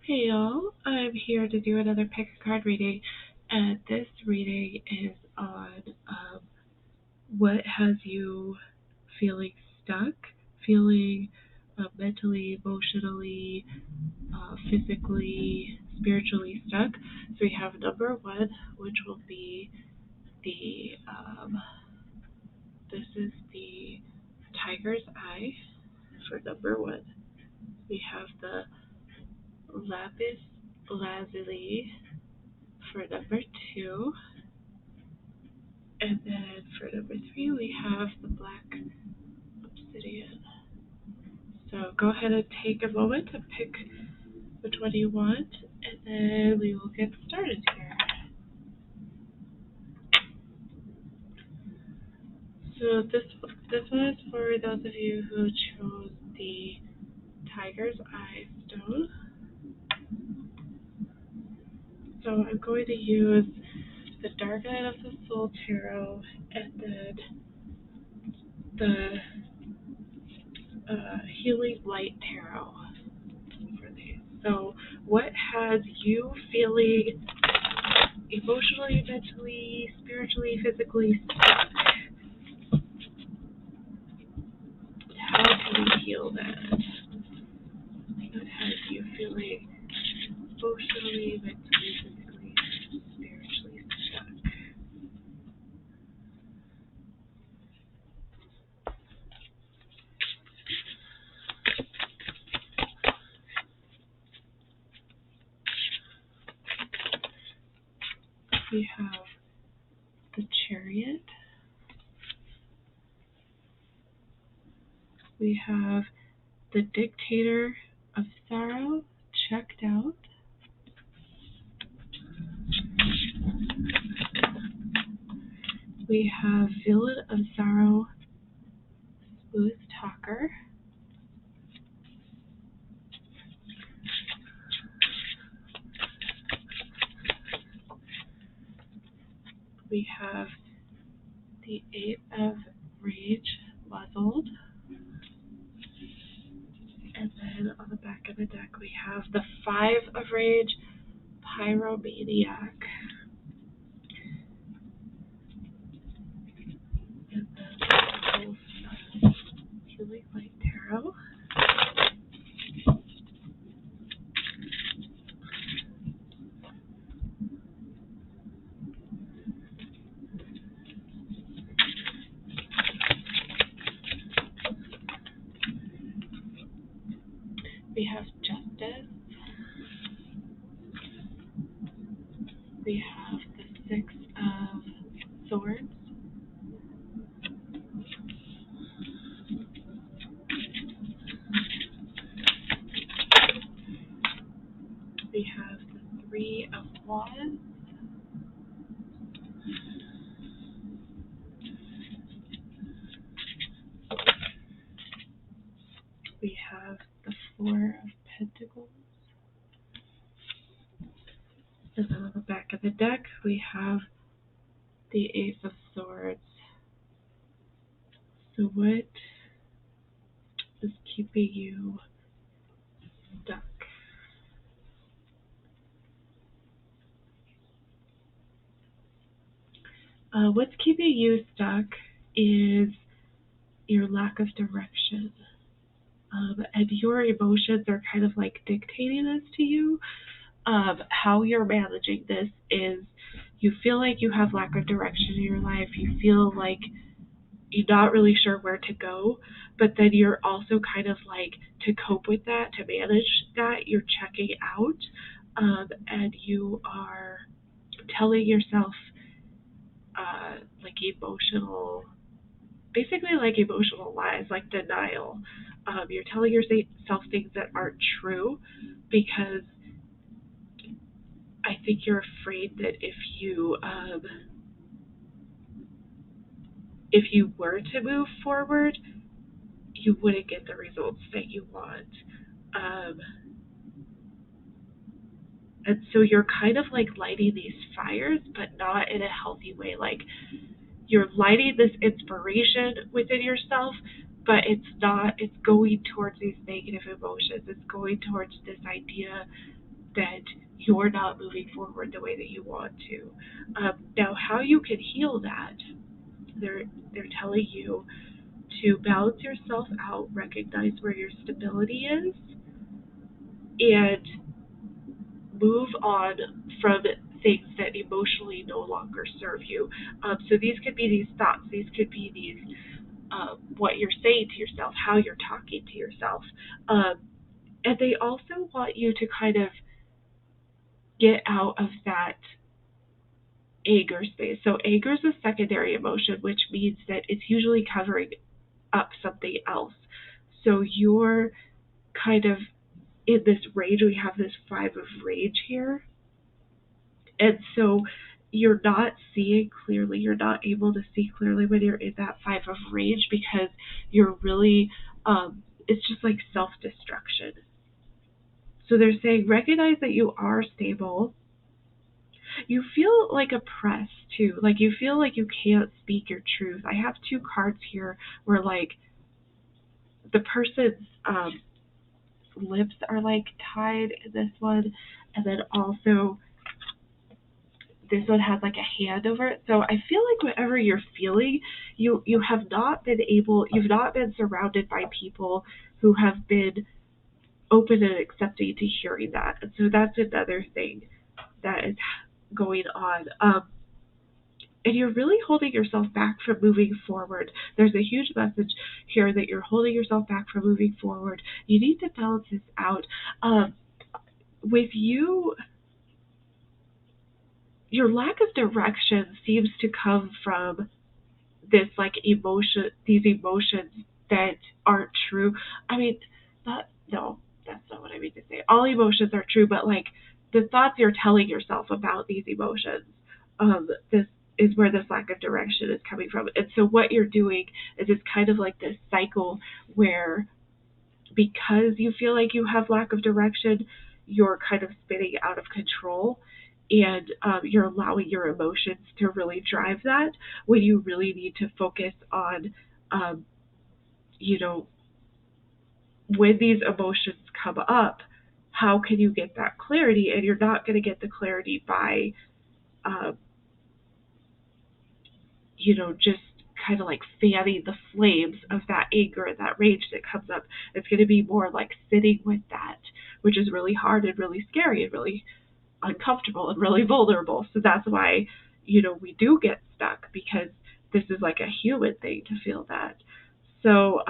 Hey y'all, I'm here to do another pick a card reading, and this reading is on what has you feeling stuck, feeling mentally, emotionally, physically, spiritually stuck. So we have number one, which will be the, this is the tiger's eye for number one. We have the Lapis Lazuli for number two. And then for number three, we have the Black Obsidian. So go ahead and take a moment to pick which one you want, and then we will get started here. So this one is for those of you who chose the Tiger's Eye stone. So I'm going to use the Dark Night of the Soul Tarot and then the Healing Light Tarot for these. So what has you feeling emotionally, mentally, spiritually, physically stuck? How can we heal that? What has you feeling emotionally, mentally, physically, spiritually stuck? We have the Chariot. We have the Dictator of Sorrow checked out. We have Villain of Sorrow, Smooth Talker. We have the Eight of Rage, Muzzled. And then on the back of the deck, we have the Five of Rage, Pyromaniac. And then the Healing Light Tarot. We have Justice. We have the Six of Swords. We have the Three of Wands. We have the Four of Pentacles. And then on the back of the deck, we have the Ace of Swords. So what is keeping you stuck? What's keeping you stuck is your lack of direction. And your emotions are kind of like dictating this to you. How you're managing this is you feel like you have lack of direction in your life. You feel like you're not really sure where to go, but then you're also kind of like, to cope with that, to manage that, you're checking out, and you are telling yourself like basically like emotional lies, like denial. You're telling yourself things that aren't true because I think you're afraid that if you were to move forward, you wouldn't get the results that you want. And so you're kind of like lighting these fires, but not in a healthy way. Like you're lighting this inspiration within yourself, but it's going towards these negative emotions. It's going towards this idea that you're not moving forward the way that you want to. Now, how you can heal that, they're telling you to balance yourself out, recognize where your stability is, and move on from things that emotionally no longer serve you. So these could be these thoughts, these could be these what you're saying to yourself, how you're talking to yourself. Um, and they also want you to kind of get out of that anger space. So anger is a secondary emotion, which means that it's usually covering up something else. So you're kind of in this rage. We have this 5 of rage here. And so you're not seeing clearly. You're not able to see clearly when you're in that 5 of rage because you're really, it's just like self-destruction. So they're saying recognize that you are stable. You feel like oppressed too. Like you feel like you can't speak your truth. I have 2 cards here where like the person's lips are like tied in this one, and then also this one has like a hand over it. So I feel like whatever you're feeling, you have not been able, you've not been surrounded by people who have been open and accepting to hearing that. And so that's another thing that is going on. And you're really holding yourself back from moving forward. There's a huge message here that you're holding yourself back from moving forward. You need to balance this out. With you, your lack of direction seems to come from this like emotion, these emotions that aren't true. I mean, no, that's not what I mean to say. All emotions are true, but like the thoughts you're telling yourself about these emotions, this is where this lack of direction is coming from. And so what you're doing is it's kind of like this cycle where because you feel like you have lack of direction, you're kind of spinning out of control, and you're allowing your emotions to really drive that when you really need to focus on, um, you know, when these emotions come up, how can you get that clarity? And you're not going to get the clarity by, um, just kind of like fanning the flames of that anger and that rage that comes up. It's going to be more like sitting with that, which is really hard and really scary and really uncomfortable and really vulnerable. So that's why, we do get stuck because this is like a human thing to feel that. So,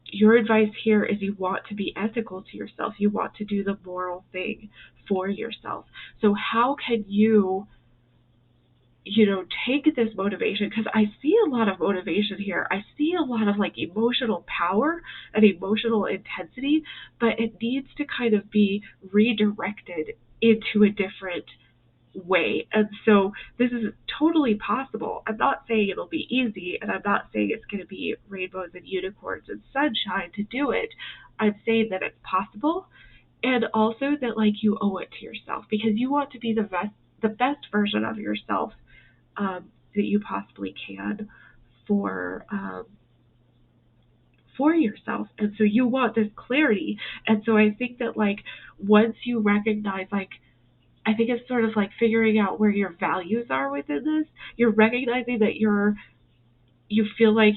your advice here is you want to be ethical to yourself. You want to do the moral thing for yourself. So how can take this motivation, because I see a lot of motivation here. I see a lot of like emotional power and emotional intensity, but it needs to kind of be redirected into a different way. And so this is totally possible. I'm not saying it'll be easy, and I'm not saying it's going to be rainbows and unicorns and sunshine to do it. I'm saying that it's possible, and also that like you owe it to yourself because you want to be the best version of yourself that you possibly can for yourself. And so you want this clarity. And so I think that like once you recognize, like, I think it's sort of like figuring out where your values are within this. You're recognizing that you feel like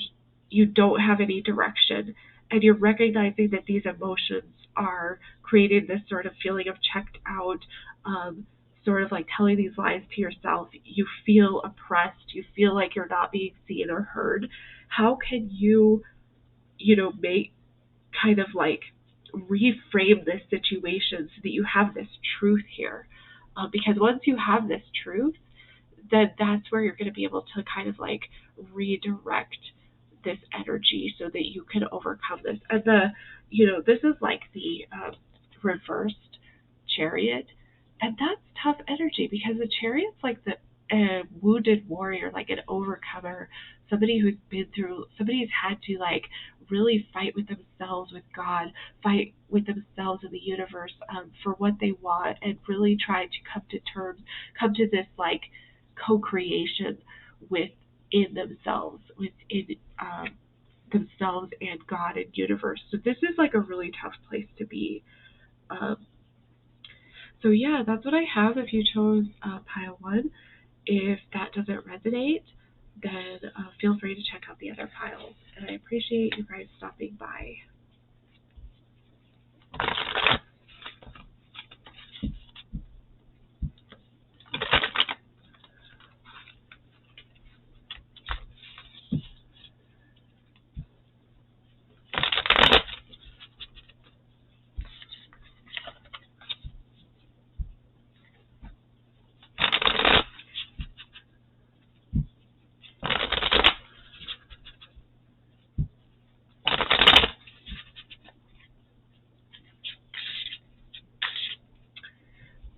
you don't have any direction, and you're recognizing that these emotions are creating this sort of feeling of checked out, sort of like telling these lies to yourself. You feel oppressed. You feel like you're not being seen or heard. How can you, make kind of like reframe this situation so that you have this truth here? Because once you have this truth, then that's where you're going to be able to kind of like redirect this energy so that you can overcome this. And this is like the reversed chariot, and that's tough energy because the chariot's like the wounded warrior, like an overcomer, somebody somebody's had to like really fight with themselves, with God, fight with themselves in the universe for what they want, and really try to come to this like co-creation within themselves, within themselves and God and universe. So this is like a really tough place to be. Um, So yeah, that's what I have if you chose pile 1. If that doesn't resonate, then feel free to check out the other piles. And I appreciate you guys stopping by.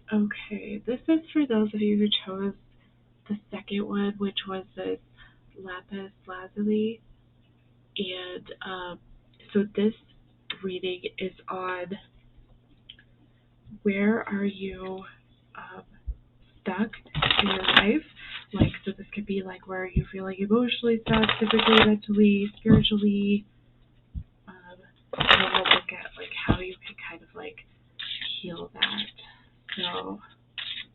Okay, this is for those of you who chose the second one, which was this Lapis Lazuli. And so this reading is on where are you stuck in your life. Like, so this could be like where you feel like emotionally stuck, physically, mentally, spiritually. And we'll look at like how you can kind of like heal that. So,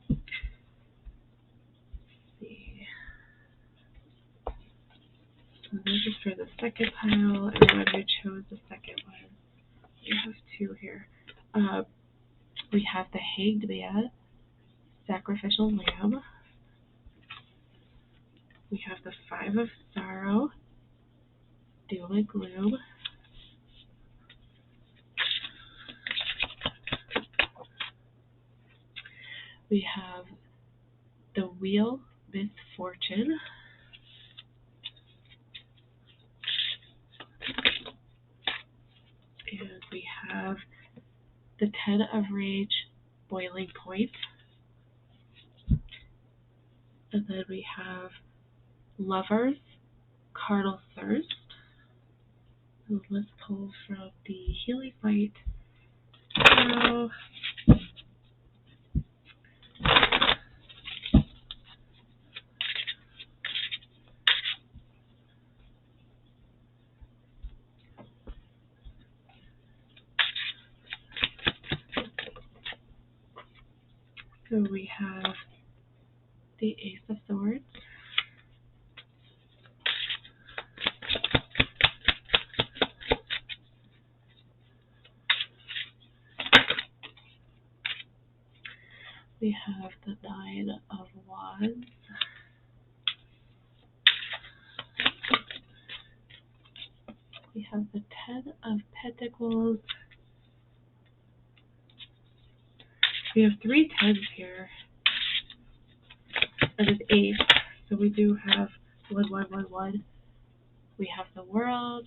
let's see. So this is for the second pile. Everyone who chose the second one. We have 2 here. We have the Hanged Man, Sacrificial Lamb. We have the 5 of Sorrow, Doom and Gloom. We have the Wheel, Misfortune. And we have the 10 of Rage, Boiling Point. And then we have Lovers, Carnal Thirst. So let's pull from the Healing Light. So we have the Ace of Swords. We have the 9 of Wands. We have the 10 of Pentacles. We have 3 10s here. And an 8. So we do have 1 1 1 1. We have the World.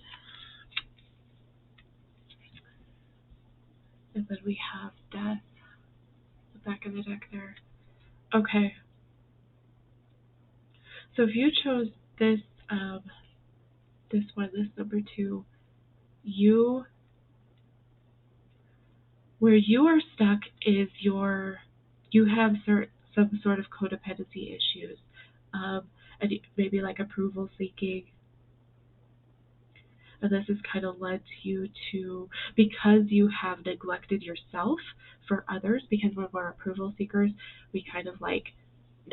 And then we have Death. The back of the deck there. Okay. So if you chose this this one, this number 2, where you are stuck is you have some sort of codependency issues, and maybe like approval seeking. And this has kind of led you to, because you have neglected yourself for others, because when we're approval seekers, we kind of like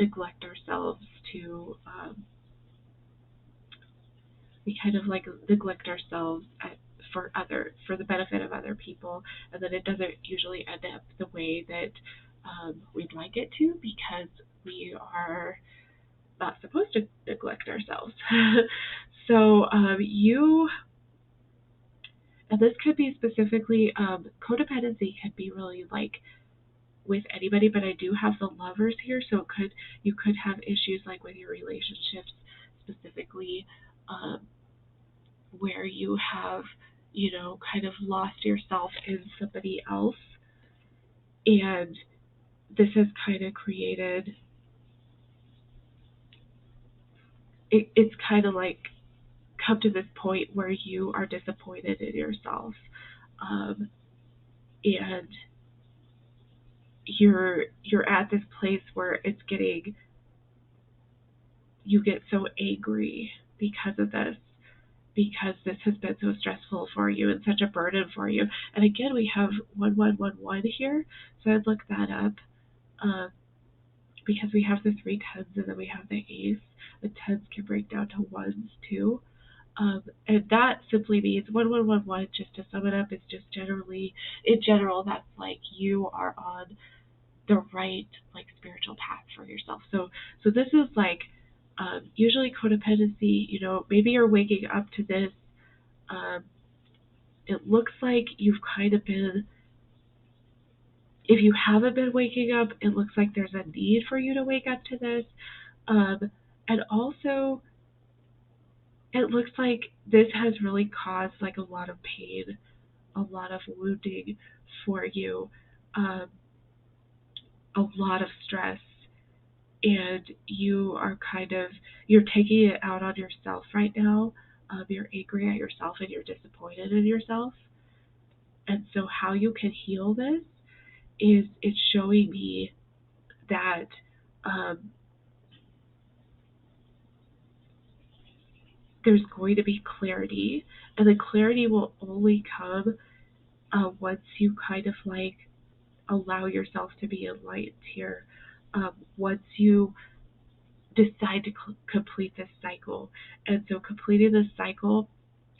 neglect ourselves to, for the benefit of other people, and then it doesn't usually end up the way that we'd like it to, because we are not supposed to neglect ourselves. So and this could be specifically, codependency could be really like with anybody, but I do have the Lovers here, so you could have issues like with your relationships specifically, where you have, kind of lost yourself in somebody else. And this has kind of created, it's kind of like come to this point where you are disappointed in yourself. And you're at this place where you get so angry because of this. because this has been so stressful for you and such a burden for you. And again, we have 1111 here, so I'd look that up. Because we have the 3 tens and then we have the ace. The tens can break down to ones too. And that simply means 1111, just to sum it up, is just generally, in general, that's like you are on the right like spiritual path for yourself. So this is like usually codependency, maybe you're waking up to this. Um, it looks like you've kind of been, if you haven't been waking up, it looks like there's a need for you to wake up to this. And also, it looks like this has really caused like a lot of pain, a lot of wounding for you, um, a lot of stress, and you're taking it out on yourself right now. You're angry at yourself and you're disappointed in yourself. And so how you can heal this is it's showing me that um, there's going to be clarity, and the clarity will only come once you kind of like allow yourself to be enlightened here. Once you decide to complete this cycle. And so completing this cycle,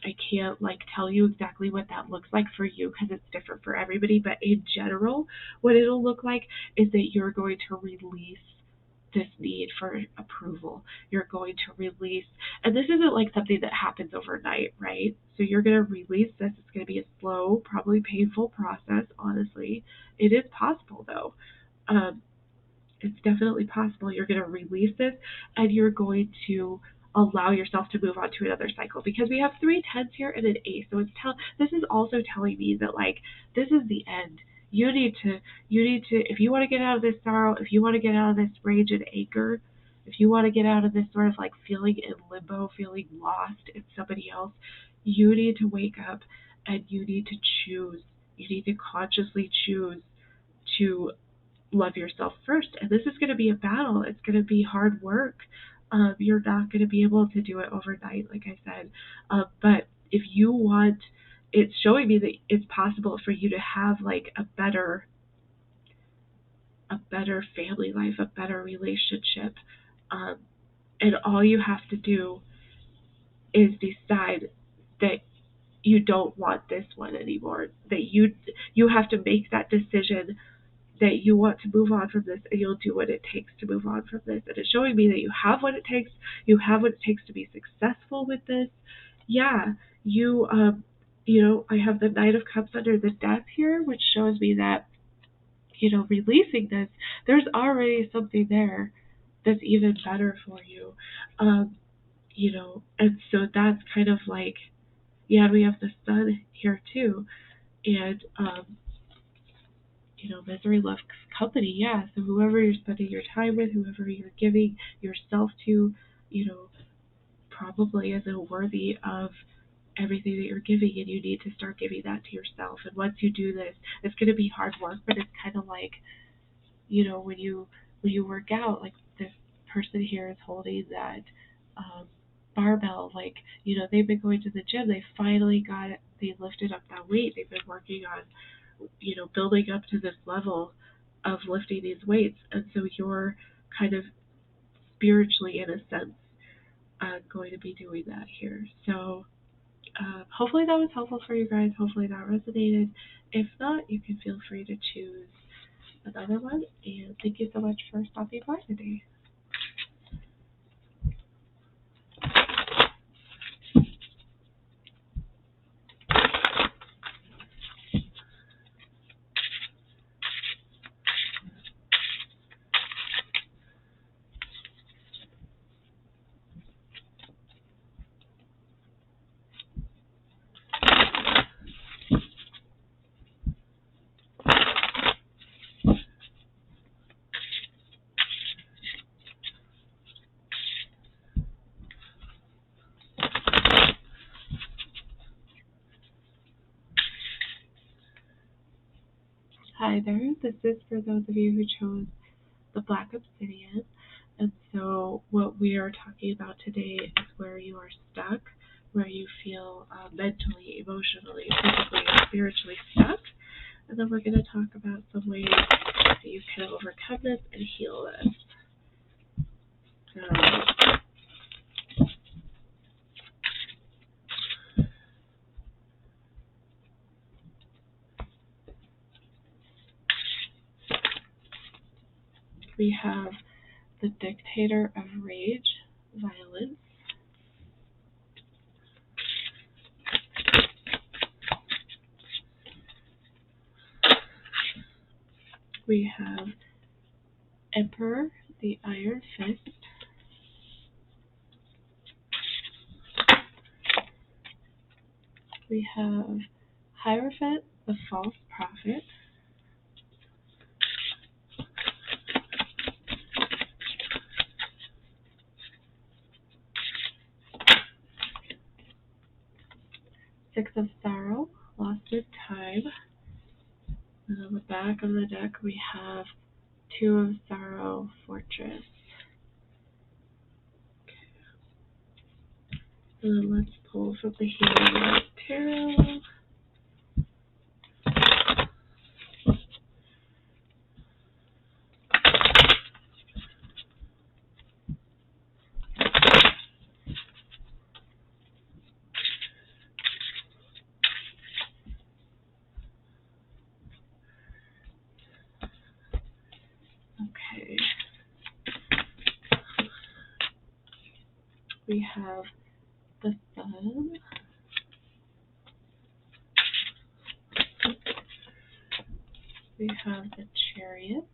I can't like tell you exactly what that looks like for you because it's different for everybody, but in general, what it'll look like is that you're going to release this need for approval. You're going to release, and this isn't like something that happens overnight, right? So you're going to release this. It's going to be a slow, probably painful process, honestly. It is possible though. Um, it's definitely possible. You're going to release this and you're going to allow yourself to move on to another cycle, because we have 3 tens here and an ace. So this is also telling me that like this is the end. You need to if you want to get out of this sorrow, if you want to get out of this rage and anger, if you want to get out of this sort of like feeling in limbo, feeling lost in somebody else, you need to wake up and you need to choose. You need to consciously choose to love yourself first. And this is going to be a battle. It's going to be hard work. You're not going to be able to do it overnight, like I said. But if you want, it's showing me that it's possible for you to have like a better family life, a better relationship. Um, and all you have to do is decide that you don't want this one anymore. That you have to make that decision that you want to move on from this, and you'll do what it takes to move on from this. And it's showing me that you have what it takes. You have what it takes to be successful with this. Yeah, I have the Knight of Cups under the Death here, which shows me that, releasing this, there's already something there that's even better for you. Um, and so that's kind of like, yeah, we have the Sun here too. And, misery loves company, yeah. So whoever you're spending your time with, whoever you're giving yourself to, probably isn't worthy of everything that you're giving, and you need to start giving that to yourself. And once you do this, it's going to be hard work, but it's kind of like, when you work out, like this person here is holding that barbell, like, they've been going to the gym, they finally got it, they lifted up that weight, they've been working on building up to this level of lifting these weights. And so you're kind of spiritually, in a sense, going to be doing that here. So hopefully that was helpful for you guys. Hopefully that resonated. If not, you can feel free to choose another one. And thank you so much for stopping by today. Hi there, this is for those of you who chose the Black Obsidian. And so what we are talking about today is where you are stuck, where you feel mentally, emotionally, physically, and spiritually stuck. And then we're going to talk about some ways that you can overcome this and heal this. We have the dictator of rage, violence. We have Emperor, the Iron Fist. We have Hierophant, the False Prophet. Six of Sorrow, Lost in Time. And on the back of the deck, we have Two of Sorrow, Fortress. And then let's pull from the Healing Light Tarot. Okay. We have the Sun. We have the Chariot.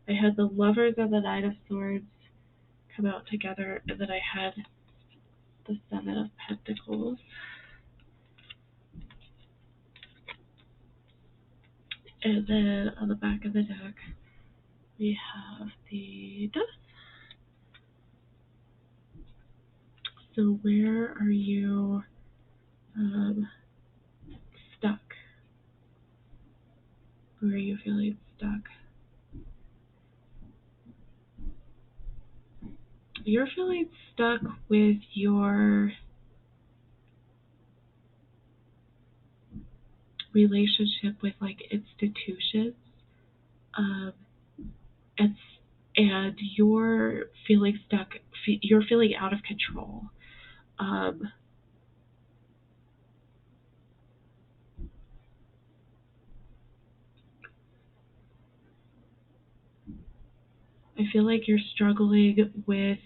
I had the Lovers and the Knight of Swords come out together, and then I had the Seven of Pentacles. And then on the back of the deck, we have the Death. So where are you stuck? Where are you feeling stuck? You're feeling stuck with your relationship with like institutions, and you're feeling stuck. You're feeling out of control. I feel like you're struggling with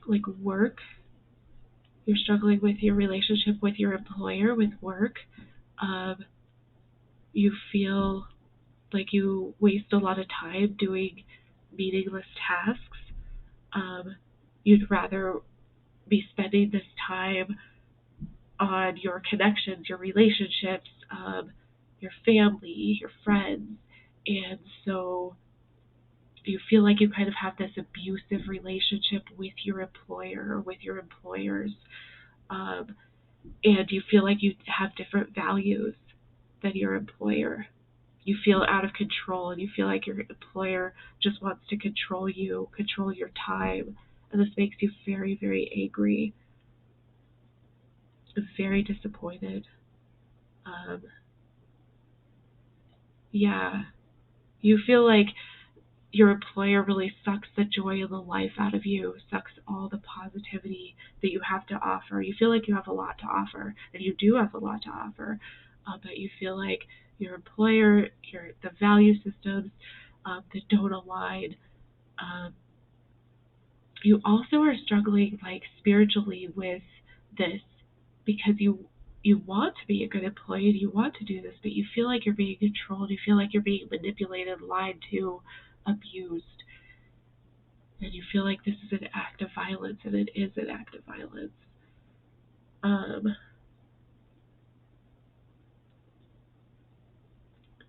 like work. You're struggling with your relationship with your employer, with work. You feel like you waste a lot of time doing meaningless tasks. You'd rather be spending this time on your connections, your relationships, your family, your friends. And so you feel like you kind of have this abusive relationship with your employer or with your employers. And you feel like you have different values than your employer. You feel out of control, and you feel like your employer just wants to control you, control your time. And this makes you very, very angry, very disappointed. Yeah, you feel like your employer really sucks the joy of the life out of you, sucks all the positivity that you have to offer. You feel like you have a lot to offer, and you do have a lot to offer, but you feel like your employer, the value systems that don't align. You also are struggling like spiritually with this because you want to be a good employee and you want to do this, but you feel like you're being controlled, you feel like you're being manipulated, lied to, abused. And you feel like this is an act of violence, and it is an act of violence.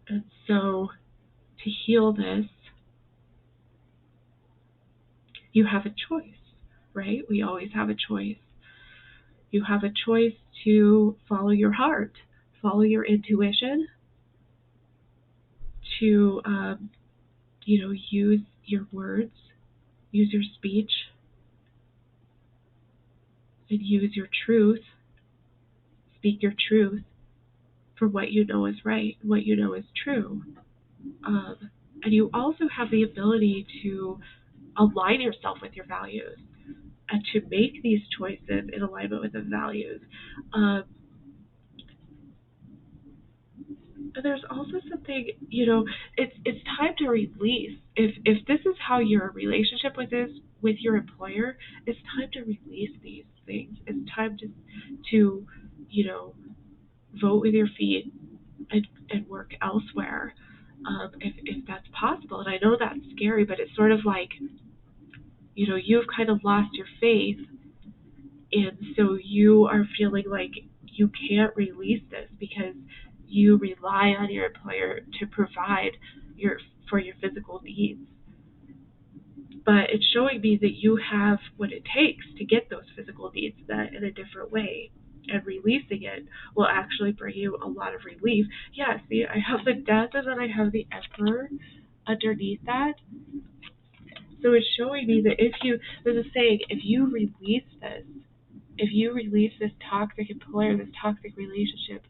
And so to heal this, you have a choice, right? We always have a choice. You have a choice to follow your heart, follow your intuition, to use your words, use your speech, and use your truth. Speak your truth for what you know is right, what you know is true. And you also have the ability to align yourself with your values and to make these choices in alignment with the values. Um, and there's also something, it's time to release. If this is how your relationship with your employer, it's time to release these things. It's time to vote with your feet and work elsewhere, if that's possible. And I know that's scary, but it's sort of like, you've kind of lost your faith, and so you are feeling like you can't release this because you rely on your employer to provide for your physical needs. But it's showing me that you have what it takes to get those physical needs met in a different way. And releasing it will actually bring you a lot of relief. Yeah, see, I have the Death and then I have the Emperor underneath that. So it's showing me that there's a saying, if you release this toxic employer, this toxic relationship,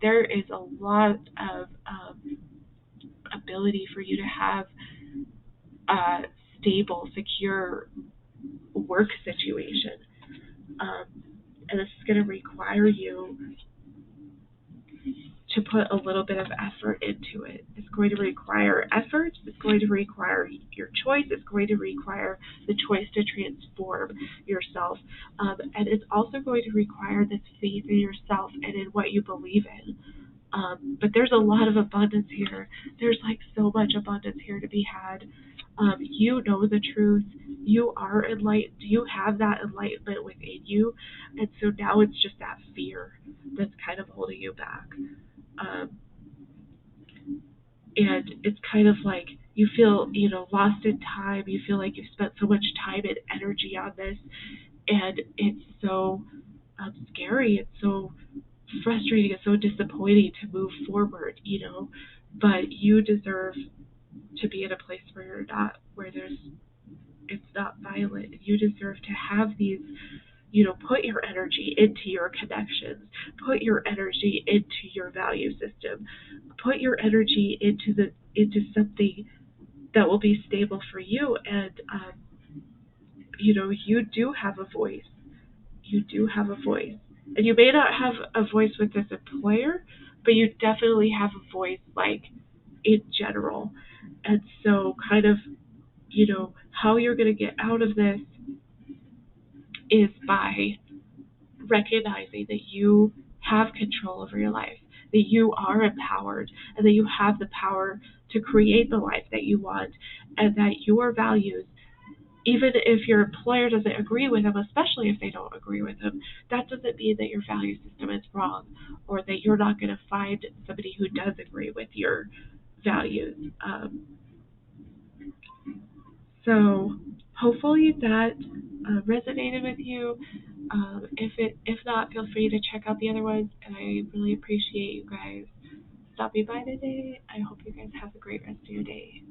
there is a lot of ability for you to have a stable, secure work situation. And this is going to require you to put a little bit of effort into it. It's going to require effort. It's going to require your choice. It's going to require the choice to transform yourself. And it's also going to require this faith in yourself and in what you believe in. But there's a lot of abundance here. There's like so much abundance here to be had. You know the truth. You are enlightened. You have that enlightenment within you. And so now it's just that fear that's kind of holding you back. And it's kind of like you feel, lost in time. You feel like you've spent so much time and energy on this, and it's so scary. It's so frustrating. It's so disappointing to move forward, But you deserve to be in a place where it's not violent. You deserve to have these. Put your energy into your connections. Put your energy into your value system. Put your energy into something that will be stable for you. And you do have a voice. You do have a voice, and you may not have a voice with this employer, but you definitely have a voice, like, in general. And so, kind of, how you're going to get out of this is by recognizing that you have control over your life, that you are empowered, and that you have the power to create the life that you want, and that your values, even if your employer doesn't agree with them, especially if they don't agree with them, that doesn't mean that your value system is wrong, or that you're not going to find somebody who does agree with your values. So hopefully that resonated with you. If not, feel free to check out the other ones, and I really appreciate you guys stopping by today. I hope you guys have a great rest of your day.